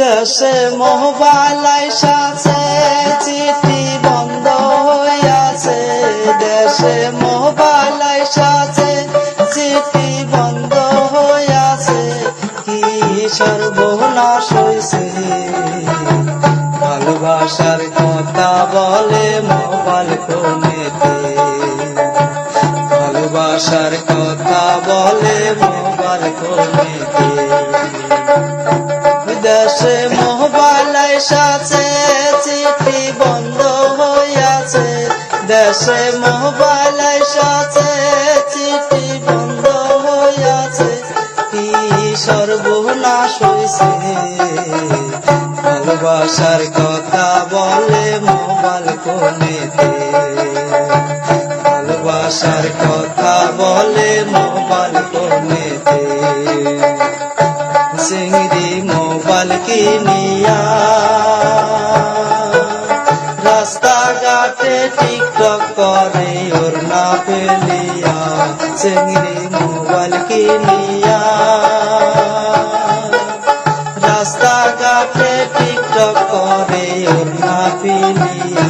দেশে মোবাইল আইসাছে, চিঠি বন্ধ হইয়াছে। দেশে মোবাইল আইসাছে, চিঠি বন্ধ হইয়াছে। কি সর্বনাশ হইছে, ভালোবাসার কথা বলে মোবাইল ফোনেতে। ভালোবাসার কথা বলে মোবাইল ফোনেতে। দেশে মোবাইল আইসাছে, চিঠি বন্ধ হইয়াছে। দেশে মোবাইল আইসাছে, চিঠি বন্ধ হইয়াছে। কি সর্বনাশ হইছে, ভালোবাসার কথা বলে মোবাইল ফোনেতে। ভালোবাসার কথা বলে মোবাইল ফোনেতে। চিংড়ি মোবাইল কিনিয়া রাস্তাঘাটে টিকটক করে ওর না ফেলিয়া। চিংড়ি মোবাইল কিনিয়া রাস্তাঘাটে টিকটক করে ওর না ফেলিয়া।